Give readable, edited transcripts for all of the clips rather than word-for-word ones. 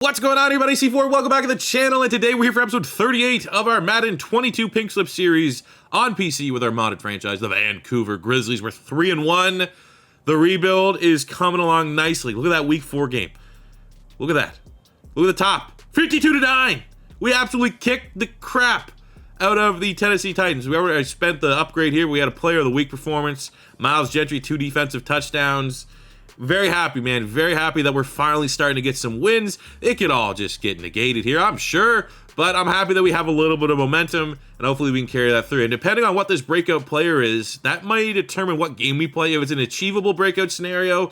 What's going on, everybody? C4, welcome back to the channel, and today we're here for episode 38 of our Madden 22 Pink Slip series on PC with our modded franchise, the Vancouver Grizzlies. We're 3-1. The rebuild is coming along nicely. Look at that week 4 game. Look at that. Look at the top. 52-9. We absolutely kicked the crap out of the Tennessee Titans. We already spent the upgrade here. We had a player of the week performance. Miles Gentry, 2 defensive touchdowns. Very happy, man. Very happy that we're finally starting to get some wins. It could all just get negated here, I'm sure, but I'm happy that we have a little bit of momentum, and hopefully we can carry that through. And depending on what this breakout player is, that might determine what game we play. If it's an achievable breakout scenario,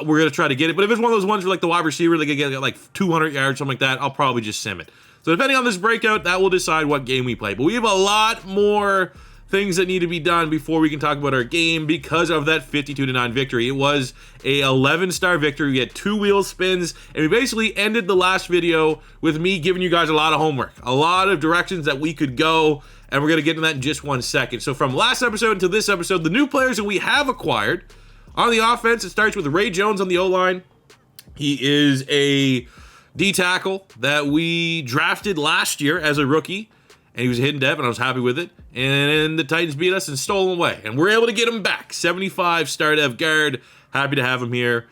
we're going to try to get it. But if it's one of those ones where, like, the wide receiver, they get like 200 yards, something like that, I'll probably just sim it. So depending on this breakout, that will decide what game we play. But we have a lot more things that need to be done before we can talk about our game because of that 52-9 victory. It was a 11-star victory. We had 2 wheel spins, and we basically ended the last video with me giving you guys a lot of homework, a lot of directions that we could go, and we're going to get into that in just 1 second. So from last episode to this episode, the new players that we have acquired on the offense, it starts with Ray Jones on the O-line. He is a D-tackle that we drafted last year as a rookie, and he was a hidden dev, and I was happy with it. And the Titans beat us and stole him away. And we're able to get him back. 75 star dev guard. Happy to have him here.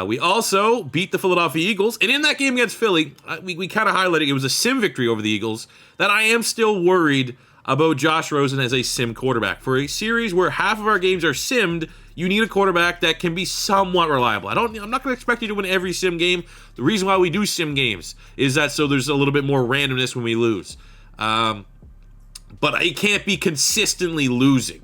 We also beat the Philadelphia Eagles. And in that game against Philly, we kind of highlighted it was a sim victory over the Eagles, that I am still worried about Josh Rosen as a sim quarterback. For a series where half of our games are simmed, you need a quarterback that can be somewhat reliable. I'm not going to expect you to win every sim game. The reason why we do sim games is that so there's a little bit more randomness when we lose. But I can't be consistently losing.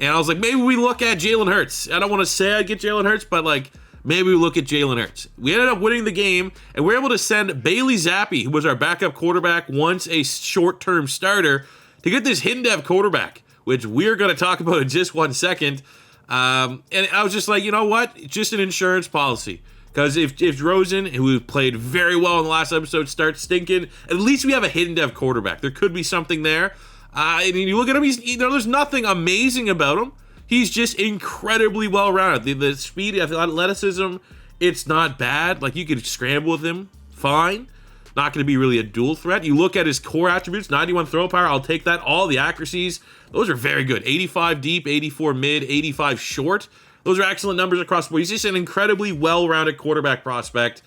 And I was like, maybe we look at Jalen Hurts. I don't want to say I get Jalen Hurts, but like, maybe we look at Jalen Hurts. We ended up winning the game, and we're able to send Bailey Zappi, who was our backup quarterback, once a short-term starter, to get this hidden dev quarterback, which we're going to talk about in just 1 second. And I was just like, you know what? It's just an insurance policy. Because if Rosen, who played very well in the last episode, starts stinking, at least we have a hidden dev quarterback. There could be something there. And you look at him, there's nothing amazing about him. He's just incredibly well-rounded. The speed, the athleticism, it's not bad. Like, you could scramble with him, fine. Not going to be really a dual threat. You look at his core attributes, 91 throw power, I'll take that. All the accuracies, those are very good. 85 deep, 84 mid, 85 short. Those are excellent numbers across the board. He's just an incredibly well-rounded quarterback prospect,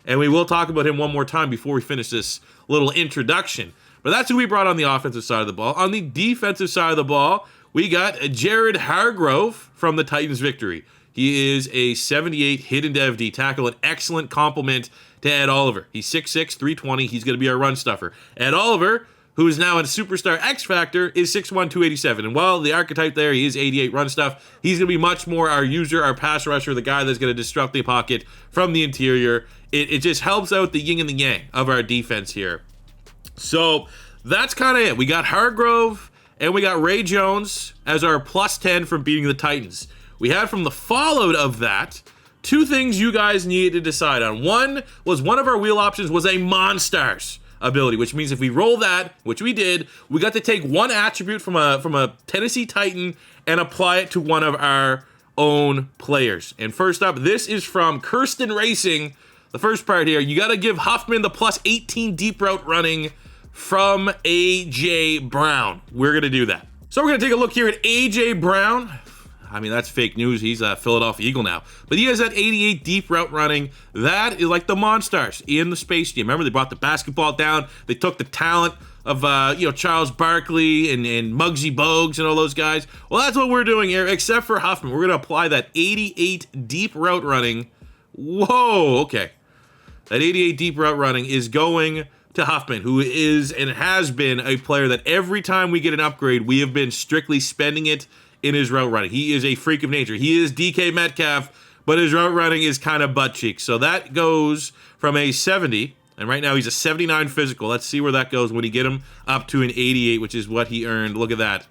and we will talk about him one more time before we finish this little introduction. But that's who we brought on the offensive side of the ball. On the defensive side of the ball, we got Jared Hargrove from the Titans victory. He is a 78 hidden dev D tackle, an excellent complement to Ed Oliver. He's 6'6", 320. He's going to be our run stuffer. Ed Oliver, who is now a superstar X Factor, is 6'1", 287. And while the archetype there, he is 88 run stuff, he's going to be much more our user, our pass rusher, the guy that's going to disrupt the pocket from the interior. It just helps out the yin and the yang of our defense here. So that's kind of it. We got Hargrove and we got Ray Jones as our plus 10 from beating the Titans. We had from the fallout of that 2 things you guys needed to decide on. One was one of our wheel options was a Monstars ability, which means if we roll that, which we did, we got to take one attribute from a Tennessee Titan and apply it to one of our own players. And first up, this is from Kirsten Racing. The first part here, you got to give Huffman the plus 18 deep route running from A.J. Brown. We're going to do that. So we're going to take a look here at A.J. Brown. I mean, that's fake news. He's a Philadelphia Eagle now. But he has that 88 deep route running. That is like the Monstars in the Space Jam. Remember, they brought the basketball down. They took the talent of, Charles Barkley and Muggsy Bogues and all those guys. Well, that's what we're doing here, except for Huffman. We're going to apply that 88 deep route running. Whoa, okay. That 88 deep route running is going to Huffman, who is and has been a player that every time we get an upgrade, we have been strictly spending it in his route running. He is a freak of nature. He is DK Metcalf, but his route running is kind of butt cheek. So that goes from a 70, and right now he's a 79 physical. Let's see where that goes when you get him up to an 88, which is what he earned. Look at that.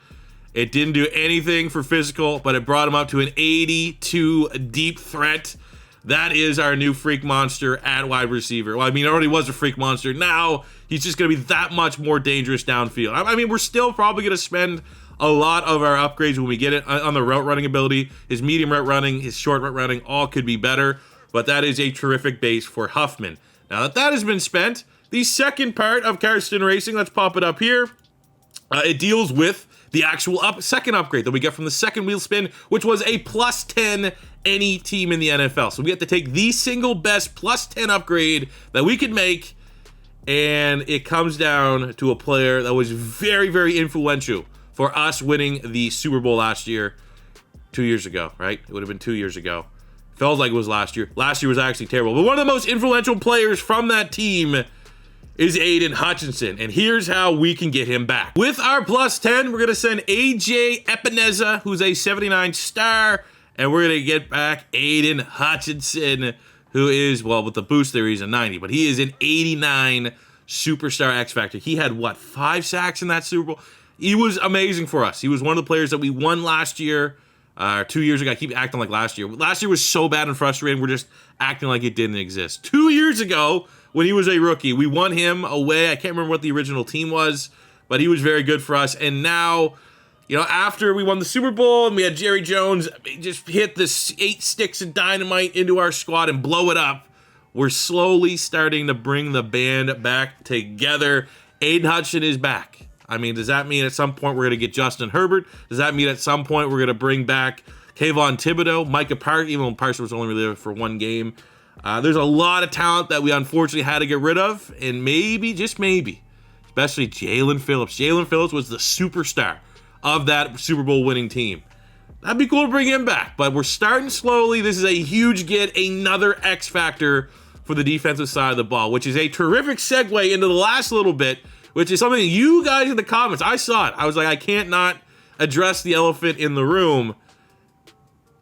It didn't do anything for physical, but it brought him up to an 82 deep threat. That is our new freak monster at wide receiver. Well, I mean, it already was a freak monster. Now he's just going to be that much more dangerous downfield. I mean, we're still probably going to spend a lot of our upgrades when we get it on the route running ability. His medium route running, his short route running, all could be better. But that is a terrific base for Huffman. Now that that has been spent, the second part of Karsten Racing, let's pop it up here. It deals with the actual second upgrade that we get from the second wheel spin, which was a plus 10 any team in the NFL. So we have to take the single best plus 10 upgrade that we could make, and it comes down to a player that was very, very influential for us winning the Super Bowl last year, 2 years ago, right? It would have been 2 years ago. Felt like it was last year. Last year was actually terrible. But one of the most influential players from that team is Aiden Hutchinson, and here's how we can get him back. With our plus 10, we're gonna send AJ Epineza, who's a 79 star, and we're gonna get back Aiden Hutchinson, who is, well, with the boost there, he's a 90, but he is an 89 superstar X Factor. He had, what, 5 sacks in that Super Bowl? He was amazing for us. He was one of the players that we won last year, 2 years ago. I keep acting like last year. Last year was so bad and frustrating, we're just acting like it didn't exist. 2 years ago, when he was a rookie, we won him away. I can't remember what the original team was, but he was very good for us. And now, you know, after we won the Super Bowl and we had Jerry Jones just hit the 8 sticks of dynamite into our squad and blow it up, we're slowly starting to bring the band back together. Aiden Hutchinson is back. I mean, does that mean at some point we're going to get Justin Herbert? Does that mean at some point we're going to bring back Kayvon Thibodeau, Micah Parsons, even though Parsons was only really there for one game? There's a lot of talent that we unfortunately had to get rid of, and maybe, just maybe, especially Jalen Phillips. Jalen Phillips was the superstar of that Super Bowl winning team. That'd be cool to bring him back, but we're starting slowly. This is a huge get, another X factor for the defensive side of the ball, which is a terrific segue into the last little bit, which is something you guys in the comments, I saw it. I was like, I can't not address the elephant in the room.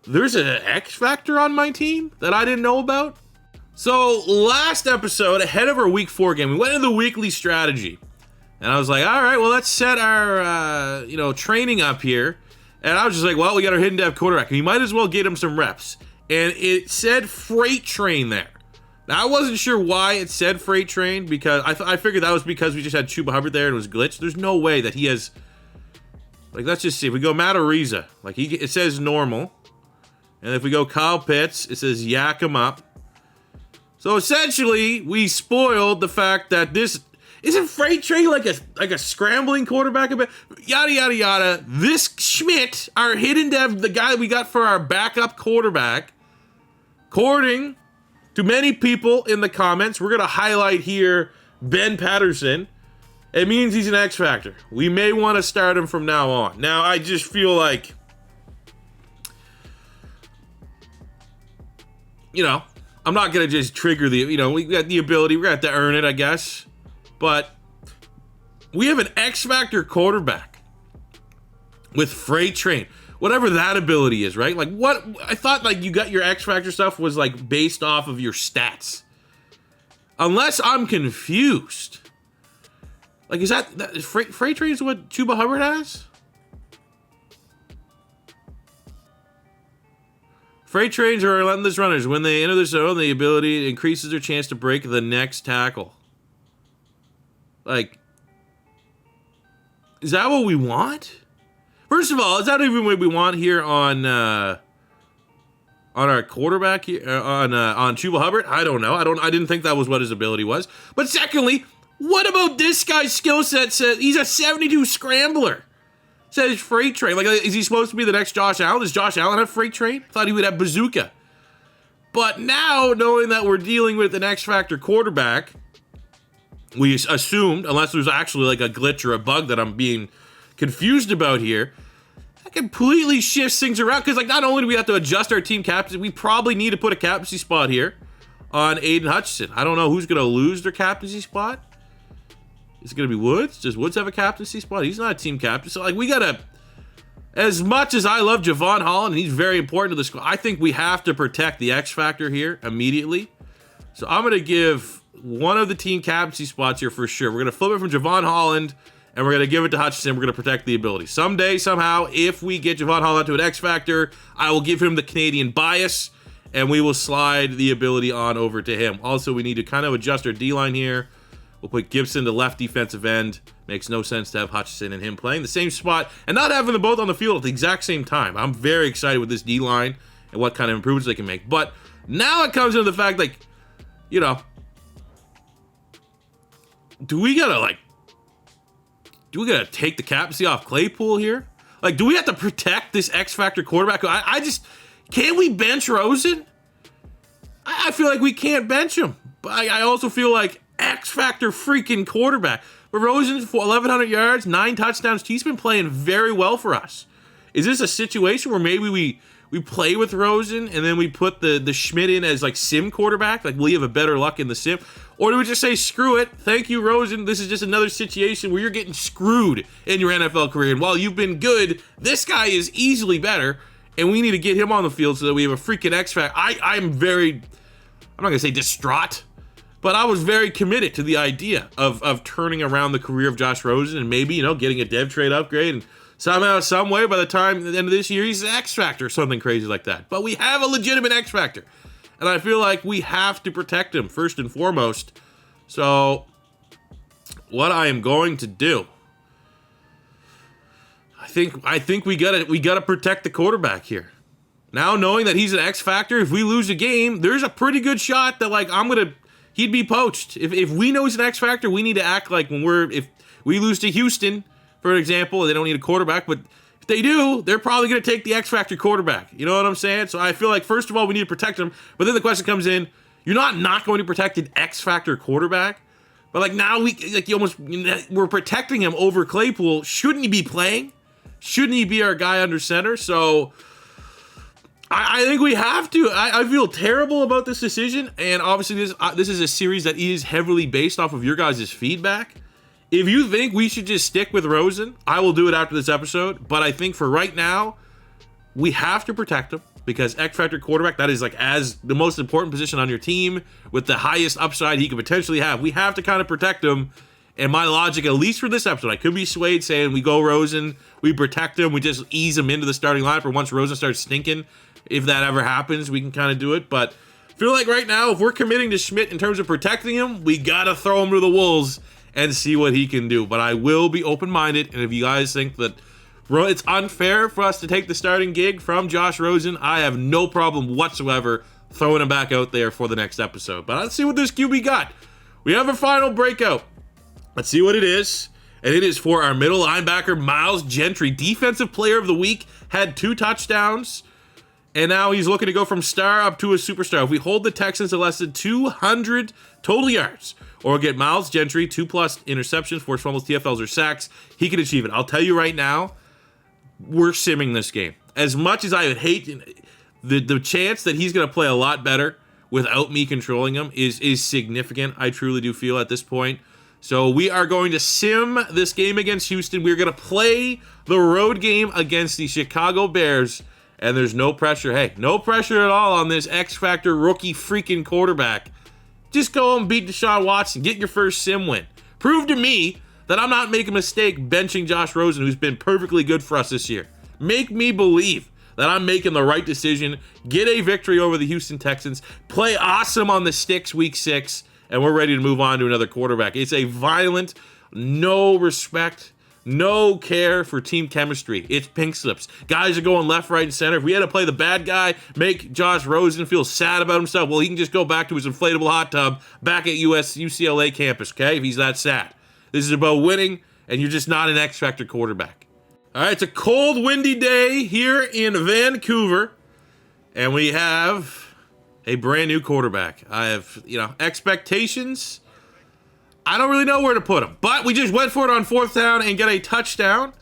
There's an X factor on my team that I didn't know about. So last episode, ahead of our week 4 game, we went into the weekly strategy. And I was like, all right, well, let's set our, training up here. And I was just like, well, we got our hidden depth quarterback. We might as well get him some reps. And it said freight train there. Now, I wasn't sure why it said freight train, because I figured that was because we just had Chuba Hubbard there and it was glitched. There's no way that he has, like, let's just see. If we go Matt Ariza, like, it says normal. And if we go Kyle Pitts, it says yak him up. So essentially, we spoiled the fact that this isn't freight train like a scrambling quarterback, yada yada yada. This Schmidt, our hidden dev, the guy we got for our backup quarterback, according to many people in the comments, we're gonna highlight here Ben Patterson. It means he's an X factor. We may want to start him from now on. Now, I just feel like, I'm not going to just trigger we got the ability, we're going to have to earn it, I guess. But we have an X Factor quarterback with freight train, whatever that ability is, right? Like, what? I thought, like, you got your X Factor stuff was, like, based off of your stats. Unless I'm confused. Like, is that freight train is what Chuba Hubbard has? Freight trains are relentless runners. When they enter the zone, the ability increases their chance to break the next tackle. Like, is that what we want? First of all, is that even what we want here on our quarterback here, on Chuba Hubbard? I don't know. I didn't think that was what his ability was. But secondly, what about this guy's skill set? Says he's a 72 scrambler. Says freight train. Like, is he supposed to be the next Josh Allen? Does Josh Allen have freight train? I thought he would have bazooka. But now, knowing that we're dealing with an X Factor quarterback, we assumed, unless there's actually like a glitch or a bug that I'm being confused about here, that completely shifts things around. Because, like, not only do we have to adjust our team captaincy, we probably need to put a captaincy spot here on Aiden Hutchinson. I don't know who's going to lose their captaincy spot. Is it going to be Woods? Does Woods have a captaincy spot? He's not a team captain. So, like, we got to, as much as I love Javon Holland, and he's very important to the squad, I think we have to protect the X Factor here immediately. So I'm going to give one of the team captaincy spots here for sure. We're going to flip it from Javon Holland, and we're going to give it to Hutchinson. We're going to protect the ability. Someday, somehow, if we get Javon Holland to an X Factor, I will give him the Canadian bias, and we will slide the ability on over to him. Also, we need to kind of adjust our D-line here. We'll put Gibson to left defensive end. Makes no sense to have Hutchinson and him playing the same spot and not having them both on the field at the exact same time. I'm very excited with this D-line and what kind of improvements they can make. But now it comes into the fact, like, do we gotta take the captaincy off Claypool here? Like, do we have to protect this X Factor quarterback? I just, can't we bench Rosen? I feel like we can't bench him. But I also feel like X Factor freaking quarterback. But Rosen for 1,100 yards, 9 touchdowns. He's been playing very well for us. Is this a situation where maybe we play with Rosen and then we put the Schmidt in as like sim quarterback? Like, will you have a better luck in the sim? Or do we just say, screw it, thank you, Rosen. This is just another situation where you're getting screwed in your NFL career. And while you've been good, this guy is easily better. And we need to get him on the field so that we have a freaking X Factor. I'm not going to say distraught, but I was very committed to the idea of turning around the career of Josh Rosen and maybe, getting a dev trade upgrade and somehow, some way, by the time at the end of this year, he's an X Factor or something crazy like that. But we have a legitimate X Factor. And I feel like we have to protect him first and foremost. So what I am going to do, I think we gotta protect the quarterback here. Now, knowing that he's an X Factor, if we lose a game, there's a pretty good shot that he'd be poached. If we know he's an X Factor, we need to act like if we lose to Houston, for example, they don't need a quarterback, but if they do, they're probably going to take the X Factor quarterback. You know what I'm saying? So I feel like, first of all, we need to protect him. But then the question comes in, you're not going to protect an X Factor quarterback. But like now we're protecting him over Claypool. Shouldn't he be playing? Shouldn't he be our guy under center? So I think we have to. I feel terrible about this decision. And obviously this is a series that is heavily based off of your guys' feedback. If you think we should just stick with Rosen, I will do it after this episode. But I think for right now, we have to protect him because X Factor quarterback, that is like as the most important position on your team with the highest upside he could potentially have. We have to kind of protect him. And my logic, at least for this episode, I could be swayed saying we go Rosen, we protect him, we just ease him into the starting lineup. Or once Rosen starts stinking, if that ever happens, we can kind of do it. But I feel like right now, if we're committing to Schmidt in terms of protecting him, we got to throw him to the wolves and see what he can do. But I will be open-minded, and if you guys think that it's unfair for us to take the starting gig from Josh Rosen, I have no problem whatsoever throwing him back out there for the next episode. But let's see what this QB got. We have a final breakout. Let's see what it is. And it is for our middle linebacker, Miles Gentry. Defensive Player of the Week, had 2 touchdowns. And now he's looking to go from star up to a superstar. If we hold the Texans to less than 200 total yards, or get Miles Gentry 2+ interceptions, forced fumbles, TFLs, or sacks, he can achieve it. I'll tell you right now, we're simming this game. As much as I would hate the chance that he's going to play a lot better without me controlling him is significant. I truly do feel at this point. So we are going to sim this game against Houston. We're going to play the road game against the Chicago Bears. And there's no pressure. Hey, no pressure at all on this X Factor rookie freaking quarterback. Just go and beat Deshaun Watson. Get your first sim win. Prove to me that I'm not making a mistake benching Josh Rosen, who's been perfectly good for us this year. Make me believe that I'm making the right decision. Get a victory over the Houston Texans. Play awesome on the sticks week 6. And we're ready to move on to another quarterback. It's a violent, no respect, no care for team chemistry. It's pink slips. Guys are going left, right, and center. If we had to play the bad guy, make Josh Rosen feel sad about himself, well, he can just go back to his inflatable hot tub back at UCLA campus, okay, if he's that sad. This is about winning, and you're just not an X Factor quarterback. All right, it's a cold, windy day here in Vancouver, and we have a brand new quarterback. I have, expectations. I don't really know where to put him, but we just went for it on 4th down and got a touchdown.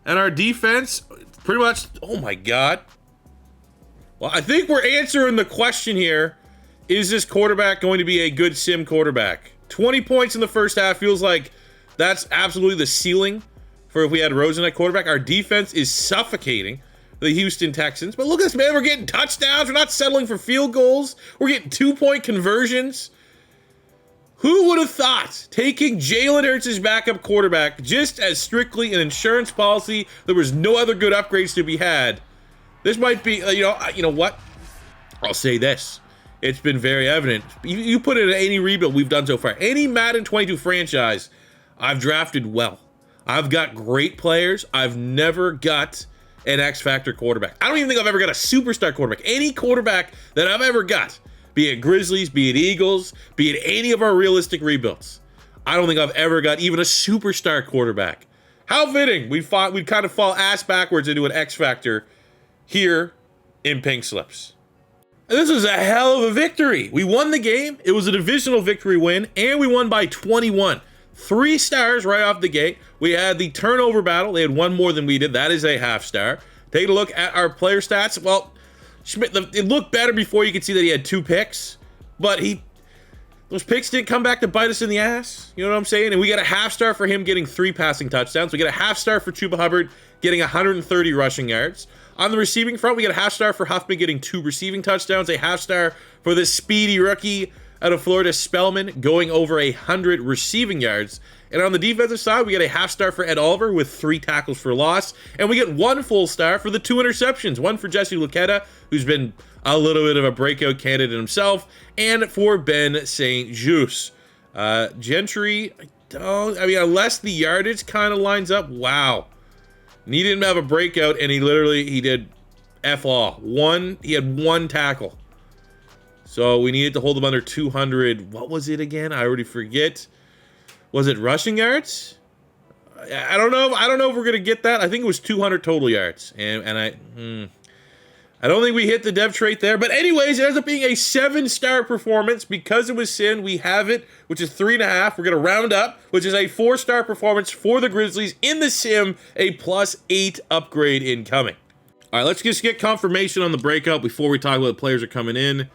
And our defense, pretty much, oh my God. Well, I think we're answering the question here. Is this quarterback going to be a good sim quarterback? 20 points in the first half feels like that's absolutely the ceiling for if we had Rosen at quarterback. Our defense is suffocating the Houston Texans. But look at this, man. We're getting touchdowns. We're not settling for field goals. We're getting 2-point conversions. Who would have thought taking Jalen Hurts as backup quarterback just as strictly an insurance policy, there was no other good upgrades to be had? This might be, you know what? I'll say this. It's been very evident. You put it in any rebuild we've done so far. Any Madden 22 franchise, I've drafted well. I've got great players. I've never got an X Factor quarterback. I don't even think I've ever got a superstar quarterback. Any quarterback that I've ever got, be it Grizzlies, be it Eagles, be it any of our realistic rebuilds, I don't think I've ever got even a superstar quarterback. How fitting. We'd kind of fall ass backwards into an X Factor here in Pink Slips. And this was a hell of a victory. We won the game. It was a divisional victory win, and we won by 21. 3 stars right off the gate. We had the turnover battle. They had one more than we did. That is a half star. Take a look at our player stats. Well, Schmidt, it looked better before. You could see that he had 2 picks, but those picks didn't come back to bite us in the ass. You know what I'm saying? And we got a half star for him getting 3 passing touchdowns. We got a half star for Chuba Hubbard getting 130 rushing yards. On the receiving front, we got a half star for Huffman getting 2 receiving touchdowns, a half star for this speedy rookie out of Florida, Spellman, going over 100 receiving yards. And on the defensive side, we got a half star for Ed Oliver with 3 tackles for loss. And we get 1 full star for the 2 interceptions. 1 for Jesse Luketa, who's been a little bit of a breakout candidate himself, and for Ben St. Juste. Gentry, unless the yardage kind of lines up, wow. And he didn't have a breakout, and he did F-all. He had 1 tackle. So we needed to hold him under 200. What was it again? I already forget. Was it rushing yards? I don't know. I don't know if we're gonna get that. I think it was 200 total yards, and I don't think we hit the dev trait there. But anyways, it ends up being a 7-star performance because it was Sin. We have it, which is 3.5. We're gonna round up, which is a 4-star performance for the Grizzlies in the sim, a +8 upgrade incoming. All right, let's just get confirmation on the breakout before we talk about the players are coming in.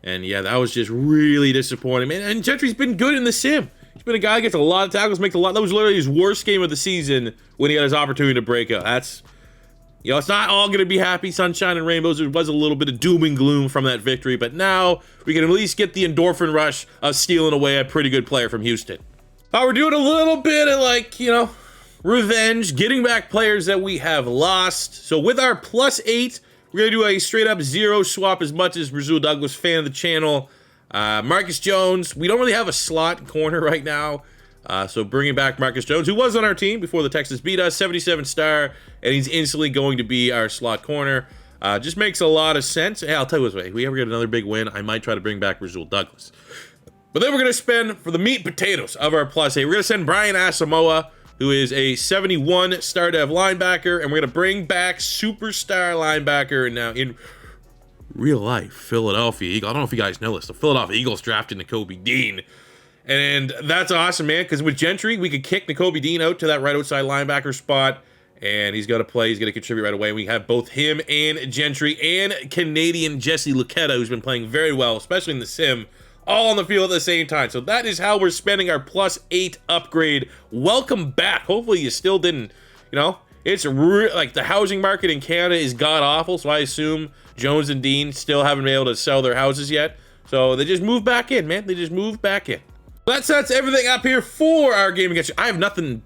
And yeah, that was just really disappointing, man. And Gentry's been good in the sim. He's been a guy who gets a lot of tackles, makes a lot. That was literally his worst game of the season when he got his opportunity to break out. That's, it's not all going to be happy, sunshine, and rainbows. There was a little bit of doom and gloom from that victory, but now we can at least get the endorphin rush of stealing away a pretty good player from Houston. We're doing a little bit of, revenge, getting back players that we have lost. So with our +8, we're going to do a straight-up 0 swap as much as Brazil Douglas, fan of the channel. Marcus Jones, we don't really have a slot corner right now. So bringing back Marcus Jones, who was on our team before the Texans beat us, 77 star, and he's instantly going to be our slot corner. Just makes a lot of sense. Hey, I'll tell you this way, if we ever get another big win, I might try to bring back Brazil Douglas. But then we're going to spend, for the meat and potatoes of our +8, we're going to send Brian Asamoah, who is a 71 star dev linebacker, and we're going to bring back superstar linebacker, and now in real life, Philadelphia Eagles. I don't know if you guys know this. The Philadelphia Eagles drafted Nakobe Dean. And that's awesome, man, because with Gentry, we could kick Nakobe Dean out to that right outside linebacker spot, and he's going to play. He's going to contribute right away. We have both him and Gentry and Canadian Jesse Luketa, who's been playing very well, especially in the sim, all on the field at the same time. So that is how we're spending our +8 upgrade. Welcome back. Hopefully you still didn't, it's like the housing market in Canada is god-awful, so I assume Jones and Dean still haven't been able to sell their houses yet. So they just moved back in, man. They just moved back in. That sets everything up here for our game against you. I have nothing,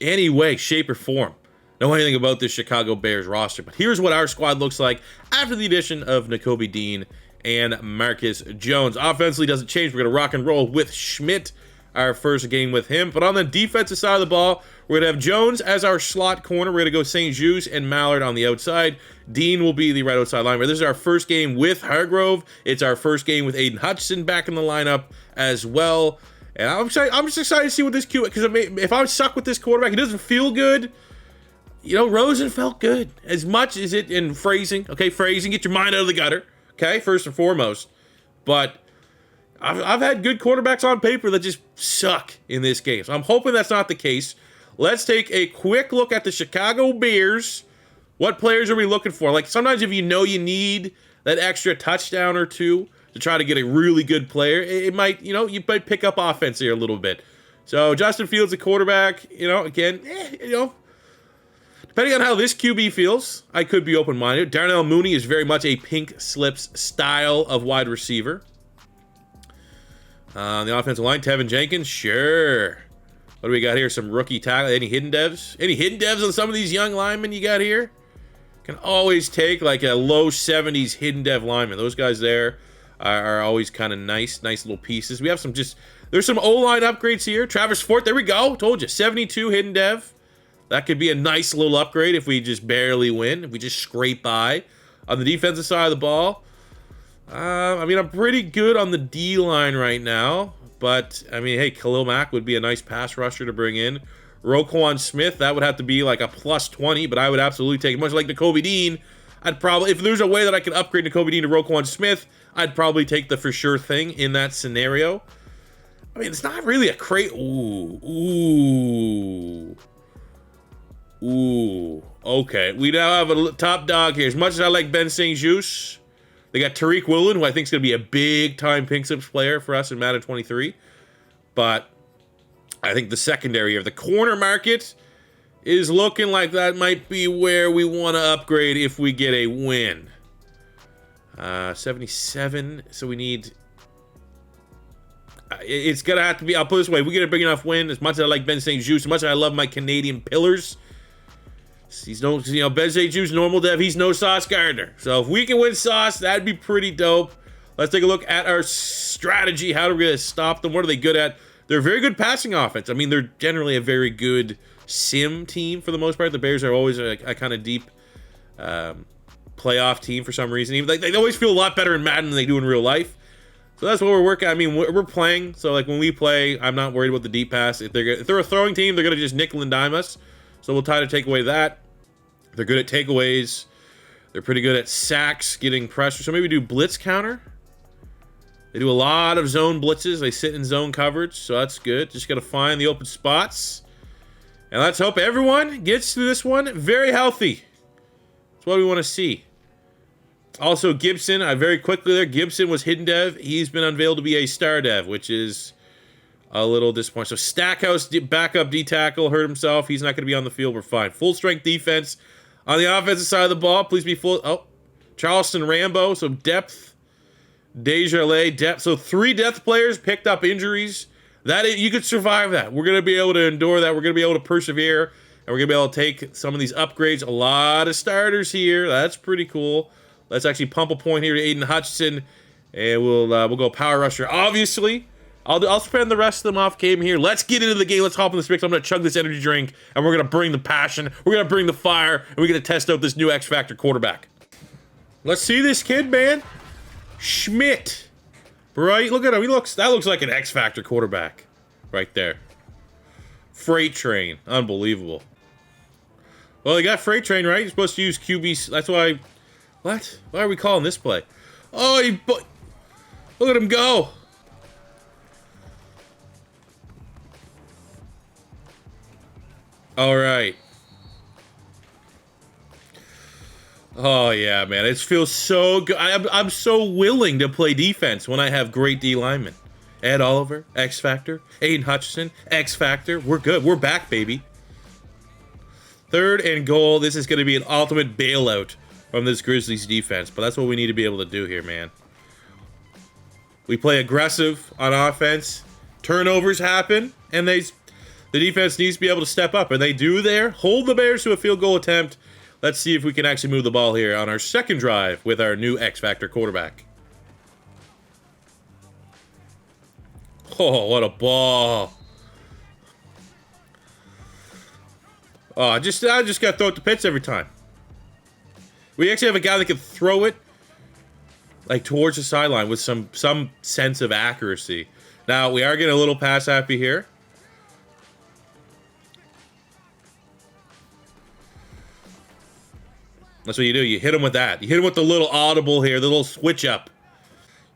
any way, shape, or form, know anything about this Chicago Bears roster, but here's what our squad looks like after the addition of Nakobe Dean and Marcus Jones. Offensively doesn't change. We're going to rock and roll with Schmidt, our first game with him. But on the defensive side of the ball, we're going to have Jones as our slot corner. We're going to go St. Juste and Mallard on the outside. Dean will be the right outside linebacker. This is our first game with Hargrove. It's our first game with Aiden Hutchinson back in the lineup as well. And I'm just excited to see what this Q, because if I'm stuck with this quarterback, it doesn't feel good. Rosen felt good as much as it in phrasing. Okay, phrasing, get your mind out of the gutter. Okay, first and foremost. But I've had good quarterbacks on paper that just suck in this game. So I'm hoping that's not the case. Let's take a quick look at the Chicago Bears. What players are we looking for? Like, sometimes if you need that extra touchdown or two to try to get a really good player, it might, you might pick up offense here a little bit. So Justin Fields, a quarterback, again, depending on how this QB feels, I could be open-minded. Darnell Mooney is very much a pink slips style of wide receiver. On the offensive line, Tevin Jenkins, sure. What do we got here? Some rookie tackle. Any hidden devs? Any hidden devs on some of these young linemen you got here? Can always take like a low 70s hidden dev lineman. Those guys there are always kind of nice little pieces. We have there's some O-line upgrades here. Travis Fort, there we go. Told you, 72 hidden dev. That could be a nice little upgrade if we just barely win, if we just scrape by. On the defensive side of the ball, I'm pretty good on the D-line right now, but I mean, hey, Khalil Mack would be a nice pass rusher to bring in. Roquan Smith, that would have to be like a plus 20, but I would absolutely take it. Much like Nakobe Dean, I'd probably, if there's a way that I could upgrade Nakobe Dean to Roquan Smith, I'd probably take the for sure thing in that scenario. I mean, it's not really a crate. Ooh. Okay, we now have a top dog here. As much as I like Ben St-Juste, they got Tariq Woolen, who I think is going to be a big-time pink slips player for us in Madden 23. But I think the secondary here, the corner market, is looking like that might be where we want to upgrade if we get a win. 77, so we need... it's going to have to be... I'll put it this way. If we get a big enough win, as much as I like Ben St-Juste, as much as I love my Canadian pillars, he's no... You know, Ben St-Juste, normal dev, he's no Sauce Gardner. So if we can win Sauce, that'd be pretty dope. Let's take a look at our strategy. How are we going to stop them? What are they good at? They're a very good passing offense. I mean, they're generally a very good sim team for the most part. The Bears are always a kind of deep playoff team for some reason. Even they always feel a lot better in Madden than they do in real life. So that's what we're working. I mean, we're playing. So like when we play, I'm not worried about the deep pass. If they're a throwing team, they're gonna just nickel and dime us. So we'll try to take away that. They're good at takeaways. They're pretty good at sacks, getting pressure. So maybe do blitz counter. They do a lot of zone blitzes. They sit in zone coverage, so that's good. Just got to find the open spots. And let's hope everyone gets through this one very healthy. That's what we want to see. Also, Gibson, very quickly there, Gibson was hidden dev. He's been unveiled to be a star dev, which is a little disappointing. So Stackhouse, backup D-tackle, hurt himself. He's not going to be on the field. We're fine. Full strength defense. On the offensive side of the ball, please be full. Oh, Charleston Rambo, so depth. Desjardins, depth. So 3 depth players picked up injuries. You could survive that. We're going to be able to endure that. We're going to be able to persevere. And we're going to be able to take some of these upgrades. A lot of starters here. That's pretty cool. Let's actually pump a point here to Aiden Hutchinson. And we'll go power rusher. Obviously, I'll spend the rest of them off game here. Let's get into the game. Let's hop on the mix. I'm going to chug this energy drink. And we're going to bring the passion. We're going to bring the fire. And we're going to test out this new X Factor quarterback. Let's see this kid, man. Schmidt, right? Look at him. That looks like an X Factor quarterback, right there. Freight train, unbelievable. Well, they got freight train, right? You're supposed to use QB. That's why. What? Why are we calling this play? Oh, look at him go. All right. Oh, yeah, man. It feels so good. I'm so willing to play defense when I have great D linemen. Ed Oliver, X Factor. Aiden Hutchinson, X Factor. We're good. We're back, baby. 3rd and goal. This is going to be an ultimate bailout from this Grizzlies defense, but that's what we need to be able to do here, man. We play aggressive on offense. Turnovers happen, and the defense needs to be able to step up, and they do there. Hold the Bears to a field goal attempt. Let's see if we can actually move the ball here on our second drive with our new X Factor quarterback. Oh, what a ball. Oh, I just got to throw it to pits every time. We actually have a guy that can throw it like towards the sideline with some sense of accuracy. Now, we are getting a little pass happy here. That's what you do. You hit him with that. You hit him with the little audible here, the little switch up.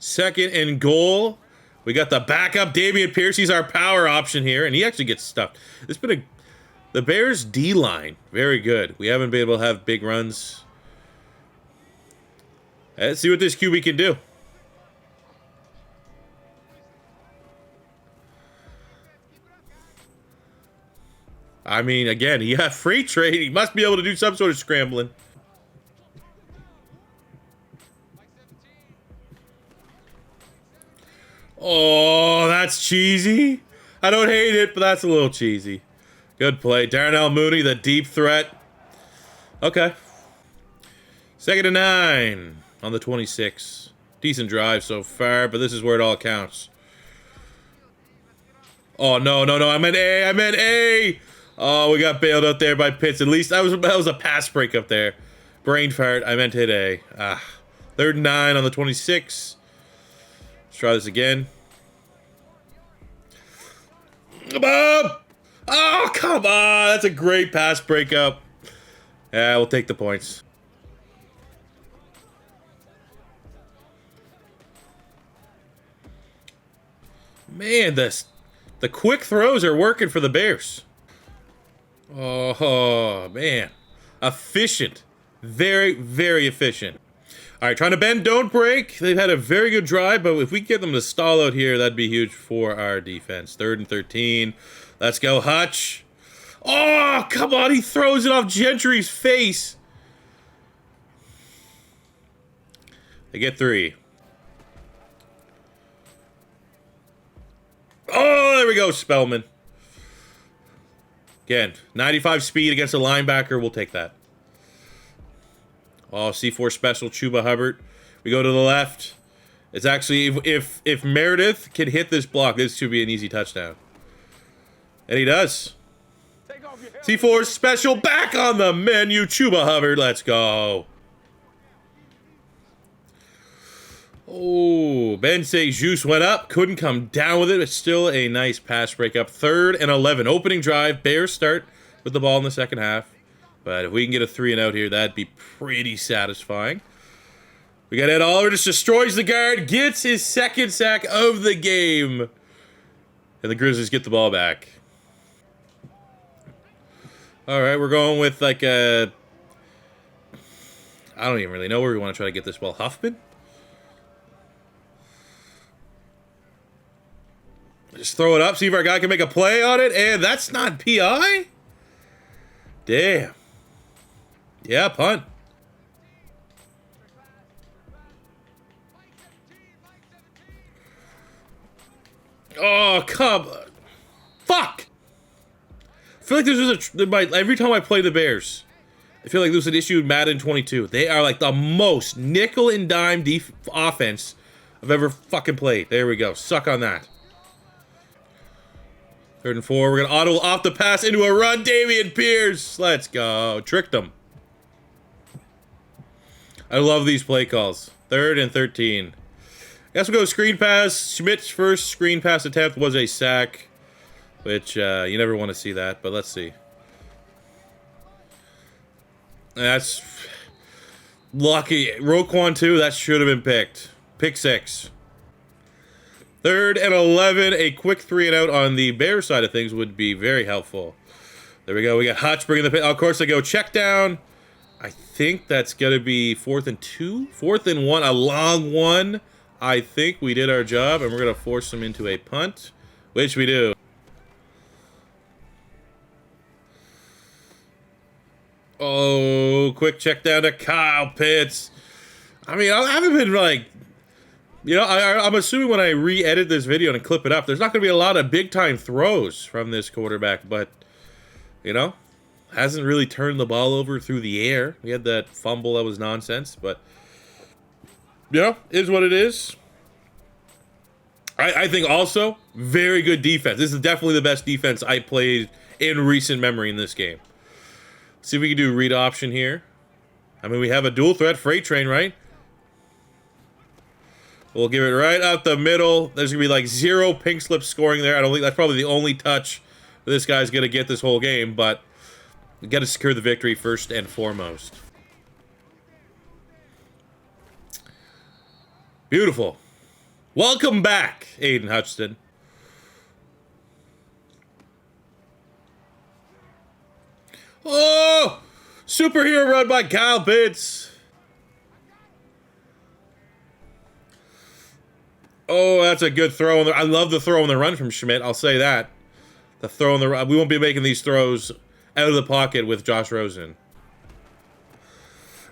2nd and goal. We got the backup Dameon Pierce. He's our power option here, and he actually gets stuffed. The Bears D-line, very good. We haven't been able to have big runs. Let's see what this QB can do. I mean, again, he got free trade. He must be able to do some sort of scrambling. Oh, that's cheesy. I don't hate it, but that's a little cheesy. Good play. Darnell Mooney, the deep threat. Okay. 2nd and 9 on the 26. Decent drive so far, but this is where it all counts. Oh, no. I meant A. Oh, we got bailed out there by Pitts. At least that was a pass break up there. Brain fart. I meant hit A. 3rd and 9 on the 26. Let's try this again. Come on! Oh, come on! That's a great pass breakup. Yeah, we'll take the points. Man, the quick throws are working for the Bears. Oh, man. Efficient. Very, very efficient. All right, trying to bend, don't break. They've had a very good drive, but if we get them to stall out here, that'd be huge for our defense. 3rd and 13. Let's go, Hutch. Oh, come on. He throws it off Gentry's face. They get 3. Oh, there we go, Spellman. Again, 95 speed against a linebacker. We'll take that. Oh, C4 special, Chuba Hubbard. We go to the left. It's actually, if Meredith can hit this block, this should be an easy touchdown. And he does. C4 special, back on the menu. Chuba Hubbard, let's go. Oh, Ben Juice went up, couldn't come down with it. It's still a nice pass breakup. 3rd and 11, opening drive. Bears start with the ball in the second half. But if we can get a 3 and out here, that'd be pretty satisfying. We got Ed Oliver, just destroys the guard, gets his 2nd sack of the game. And the Grizzlies get the ball back. All right, we're going with like a... I don't even really know where we want to try to get this ball. Huffman? Just throw it up, see if our guy can make a play on it, and that's not PI? Damn. Yeah, punt. Oh, come on. Fuck! I feel like this was every time I play the Bears, I feel like there's an issue in Madden 22. They are like the most nickel and dime offense I've ever fucking played. There we go. Suck on that. 3rd and 4. We're going to auto off the pass into a run. Dameon Pierce. Let's go. Tricked him. I love these play calls. 3rd and 13. Guess we'll go screen pass. Schmidt's first screen pass attempt was a sack, which you never want to see that, but let's see. That's lucky. Roquan, too. That should have been picked. Pick 6. 3rd and 11, a quick 3 and out on the Bears side of things would be very helpful. There we go. We got Hutch bringing the pin. Of course, they go check down. I think that's going to be 4th and 2. 4th and 1, a long one. I think we did our job, and we're going to force them into a punt, which we do. Oh, quick check down to Kyle Pitts. I mean, I haven't been like... You know, I'm assuming when I re-edit this video and clip it up, there's not going to be a lot of big-time throws from this quarterback, but, you know, hasn't really turned the ball over through the air. We had that fumble that was nonsense, but, you know, is what it is. I think also, very good defense. This is definitely the best defense I played in recent memory in this game. See if we can do read option here. I mean, we have a dual threat freight train, right? We'll give it right out the middle. There's going to be like 0 pink slip scoring there. I don't think that's probably the only touch this guy's going to get this whole game, but we got to secure the victory first and foremost. Beautiful. Welcome back, Aiden Hutchinson. Oh! Superhero run by Kyle Pitts. Oh, that's a good throw. I love the throw on the run from Schmidt. I'll say that. The throw on the run. We won't be making these throws out of the pocket with Josh Rosen.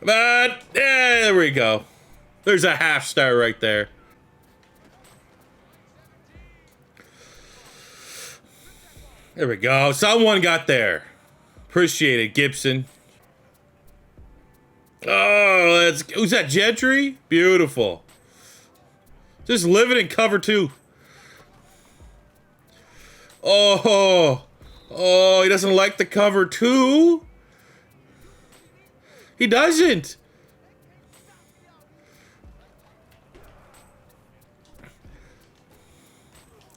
But, yeah, there we go. There's a half star right there. There we go. Someone got there. Appreciate it, Gibson. Oh, who's that, Gentry? Beautiful. Just living in cover 2. Oh, he doesn't like the cover 2. He doesn't.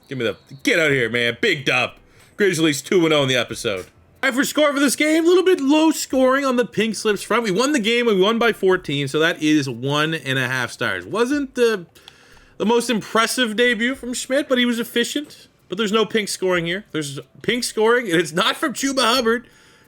Get out of here, man. Big dub. Grizzlies 2-0 in the episode. All right, for score for this game, a little bit low scoring on the pink slips front. We won the game, we won by 14, so that is 1.5 stars. Wasn't the most impressive debut from Schmidt, but he was efficient. But there's no pink scoring here. There's pink scoring, and it's not from Chuba Hubbard.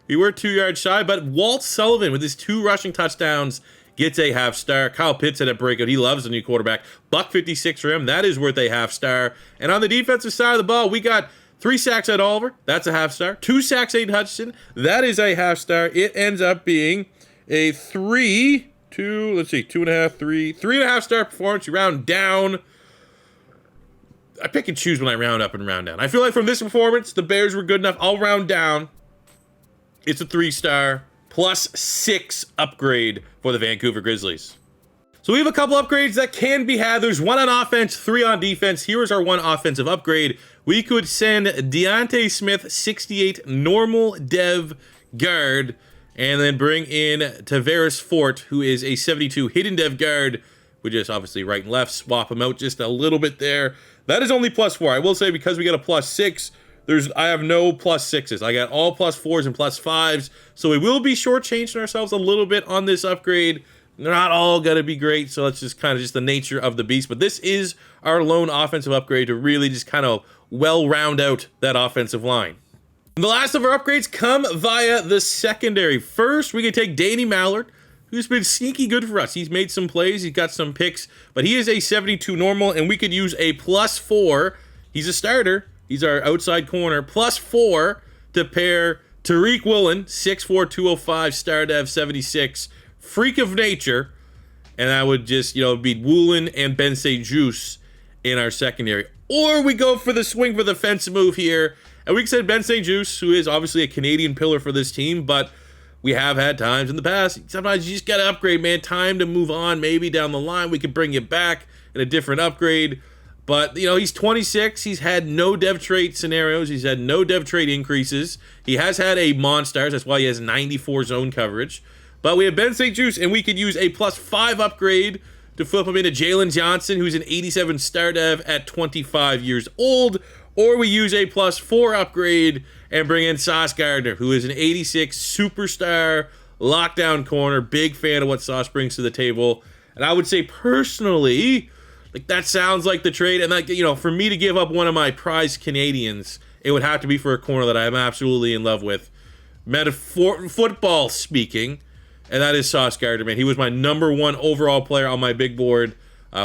We were 2 yards shy, but Walt Sullivan with his 2 rushing touchdowns gets a half star. Kyle Pitts had a breakout. He loves the new quarterback. $156 for him. That is worth a half star. And on the defensive side of the ball, we got 3 sacks at Oliver. That's a half star. 2 sacks at Hutchinson. That is a half star. It ends up being a 3.5 star performance. You round down. I pick and choose when I round up and round down. I feel like from this performance, the Bears were good enough. I'll round down. It's a 3-star plus 6 upgrade for the Vancouver Grizzlies. So we have a couple upgrades that can be had. There's 1 on offense, 3 on defense. Here is our 1 offensive upgrade. We could send Deontay Smith, 68 normal dev guard, and then bring in Tavares Fort, who is a 72 hidden dev guard. We just obviously right and left, swap them out just a little bit there. That is only plus 4. I will say because we got a plus 6, I have no plus 6s. I got all plus 4s and plus 5s. So we will be shortchanging ourselves a little bit on this upgrade. They're not all going to be great, so it's just kind of just the nature of the beast. But this is our lone offensive upgrade to really just kind of well round out that offensive line. And the last of our upgrades come via the secondary. First, we can take Danny Mallard, who's been sneaky good for us. He's made some plays, he's got some picks, but he is a 72 normal, and we could use a plus 4. He's a starter. He's our outside corner. Plus 4 to pair Tariq Woolen, 6'4", 205, star dev, 76, freak of nature. And that would just, be Woolen and Ben St-Juste in our secondary. Or we go for the swing for the fence move here. And we can send Ben St-Juste, who is obviously a Canadian pillar for this team, but we have had times in the past. Sometimes you just got to upgrade, man. Time to move on. Maybe down the line we could bring you back in a different upgrade. But, he's 26. He's had no dev trait scenarios. He's had no dev trait increases. He has had a Monstars. That's why he has 94 zone coverage. But we have Ben St-Juste, and we could use a plus 5 upgrade to flip him into Jalen Johnson, who's an 87 star dev at 25 years old. Or we use a plus 4 upgrade and bring in Sauce Gardner, who is an 86 superstar lockdown corner. Big fan of what Sauce brings to the table. And I would say personally, that sounds like the trade. And for me to give up one of my prized Canadians, it would have to be for a corner that I'm absolutely in love with. Football speaking, and that is Sauce Gardner, man. He was my number 1 overall player on my big board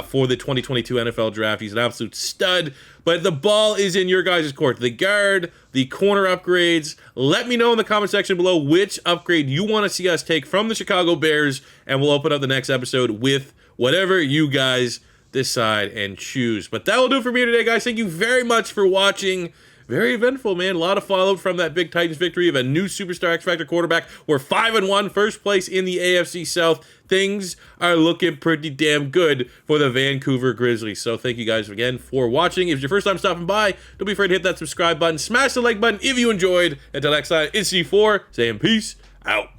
for the 2022 NFL draft. He's an absolute stud. But the ball is in your guys' court. The guard, the corner upgrades. Let me know in the comment section below which upgrade you want to see us take from the Chicago Bears, and we'll open up the next episode with whatever you guys decide and choose. But that will do it for me today, guys. Thank you very much for watching. Very eventful, man. A lot of follow from that big Titans victory of a new superstar X-Factor quarterback. We're 5-1, first place in the AFC South. Things are looking pretty damn good for the Vancouver Grizzlies. So thank you guys again for watching. If it's your first time stopping by, don't be afraid to hit that subscribe button. Smash the like button if you enjoyed. Until next time, it's C4 saying peace out.